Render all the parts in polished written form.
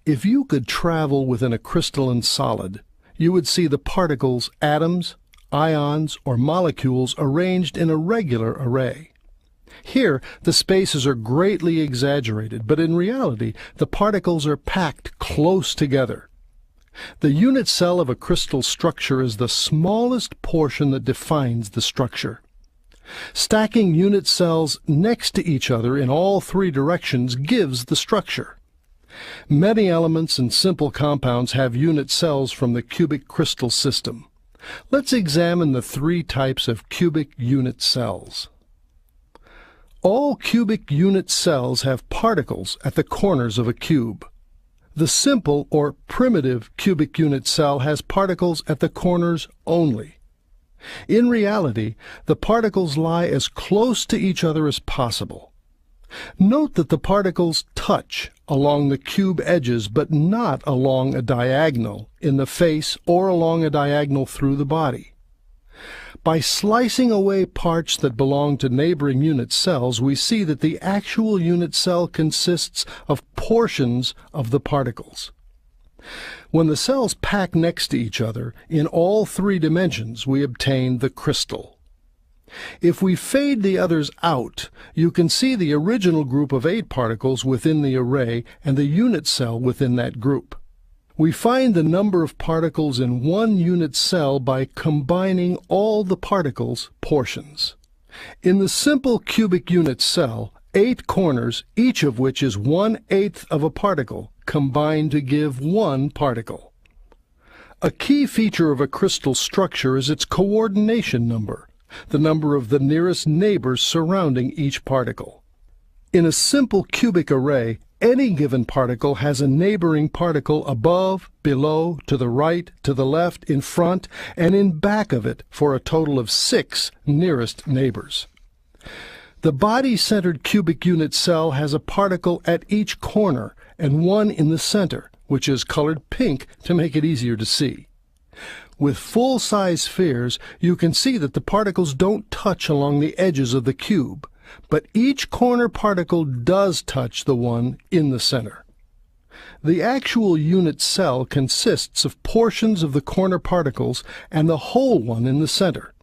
If you could travel within a crystalline solid, you would see the particles, atoms, ions, or molecules arranged in a regular array. Here, the spaces are greatly exaggerated, but in reality, the particles are packed close together. The unit cell of a crystal structure is the smallest portion that defines the structure. Stacking unit cells next to each other in all three directions gives the structure. Many elements and simple compounds have unit cells from the cubic crystal system. Let's examine the three types of cubic unit cells. All cubic unit cells have particles at the corners of a cube. The simple or primitive cubic unit cell has particles at the corners only. In reality, the particles lie as close to each other as possible. Note that the particles touch along the cube edges, but not along a diagonal in the face or along a diagonal through the body. By slicing away parts that belong to neighboring unit cells, we see that the actual unit cell consists of portions of the particles. When the cells pack next to each other in all three dimensions, we obtain the crystal. If we fade the others out, you can see the original group of 8 particles within the array and the unit cell within that group. We find the number of particles in one unit cell by combining all the particles' portions. In the simple cubic unit cell, 8 corners, each of which is 1/8 of a particle, combine to give 1 particle. A key feature of a crystal structure is its coordination number, the number of the nearest neighbors surrounding each particle. In a simple cubic array, any given particle has a neighboring particle above, below, to the right, to the left, in front, and in back of it for a total of 6 nearest neighbors. The body-centered cubic unit cell has a particle at each corner and one in the center, which is colored pink to make it easier to see. With full-size spheres, you can see that the particles don't touch along the edges of the cube, but each corner particle does touch the one in the center. The actual unit cell consists of portions of the corner particles and the whole one in the center.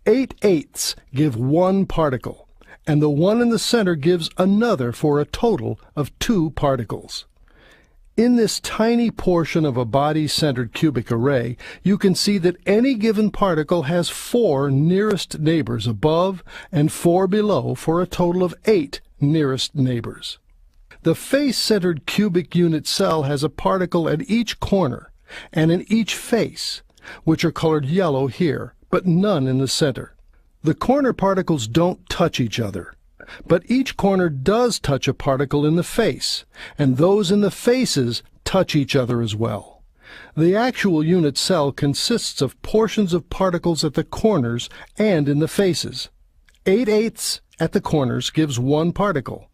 8/8 give 1 particle, and the one in the center gives another for a total of 2 particles. In this tiny portion of a body-centered cubic array, you can see that any given particle has 4 nearest neighbors above and 4 below for a total of 8 nearest neighbors. The face-centered cubic unit cell has a particle at each corner and in each face, which are colored yellow here, but none in the center. The corner particles don't touch each other, but each corner does touch a particle in the face, and those in the faces touch each other as well. The actual unit cell consists of portions of particles at the corners and in the faces. 8/8 at the corners gives 1 particle,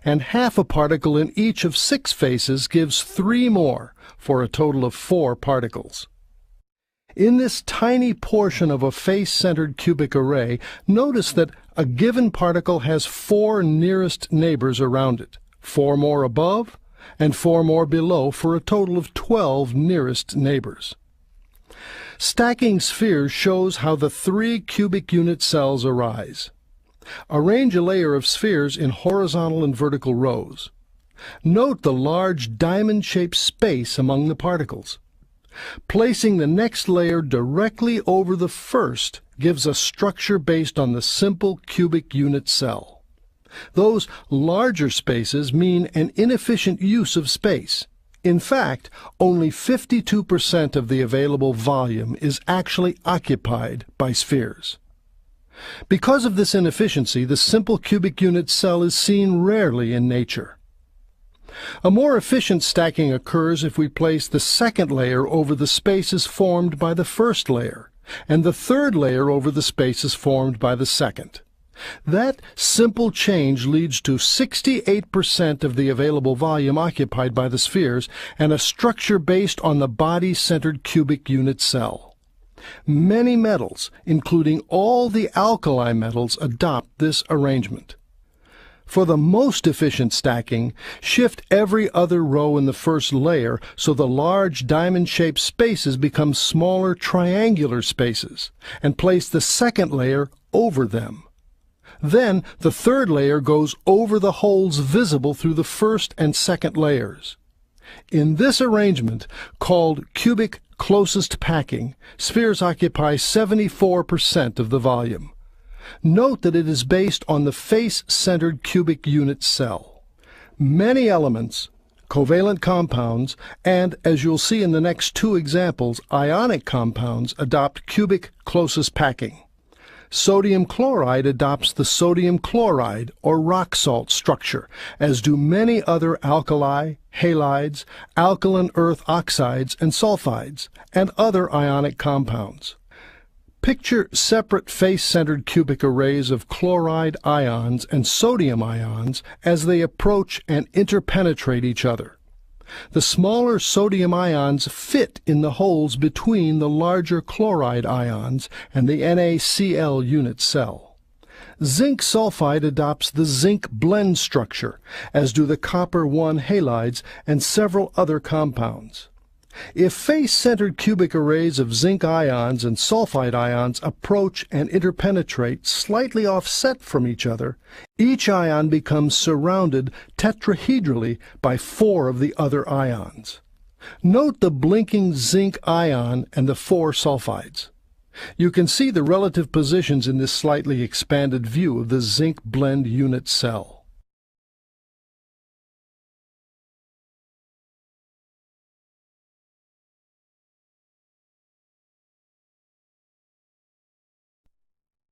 and half a particle in each of 6 faces gives 3 more, for a total of 4 particles. In this tiny portion of a face-centered cubic array, notice that a given particle has 4 nearest neighbors around it, 4 more above and 4 more below for a total of 12 nearest neighbors. Stacking spheres shows how the 3 cubic unit cells arise. Arrange a layer of spheres in horizontal and vertical rows. Note the large diamond-shaped space among the particles. Placing the next layer directly over the first gives a structure based on the simple cubic unit cell. Those larger spaces mean an inefficient use of space. In fact, only 52% of the available volume is actually occupied by spheres. Because of this inefficiency, the simple cubic unit cell is seen rarely in nature. A more efficient stacking occurs if we place the second layer over the spaces formed by the first layer, and the third layer over the spaces formed by the second. That simple change leads to 68% of the available volume occupied by the spheres and a structure based on the body-centered cubic unit cell. Many metals, including all the alkali metals, adopt this arrangement. For the most efficient stacking, shift every other row in the first layer so the large diamond-shaped spaces become smaller triangular spaces, and place the second layer over them. Then the third layer goes over the holes visible through the first and second layers. In this arrangement, called cubic closest packing, spheres occupy 74% of the volume. Note that it is based on the face-centered cubic unit cell. Many elements, covalent compounds, and, as you'll see in the next two examples, ionic compounds adopt cubic closest packing. Sodium chloride adopts the sodium chloride or rock salt structure, as do many other alkali, halides, alkaline earth oxides and sulfides, and other ionic compounds. Picture separate face-centered cubic arrays of chloride ions and sodium ions as they approach and interpenetrate each other. The smaller sodium ions fit in the holes between the larger chloride ions and the NaCl unit cell. Zinc sulfide adopts the zinc blend structure, as do the copper-1 halides and several other compounds. If face-centered cubic arrays of zinc ions and sulfide ions approach and interpenetrate slightly offset from each other, each ion becomes surrounded tetrahedrally by 4 of the other ions. Note the blinking zinc ion and the 4 sulfides. You can see the relative positions in this slightly expanded view of the zinc blend unit cell.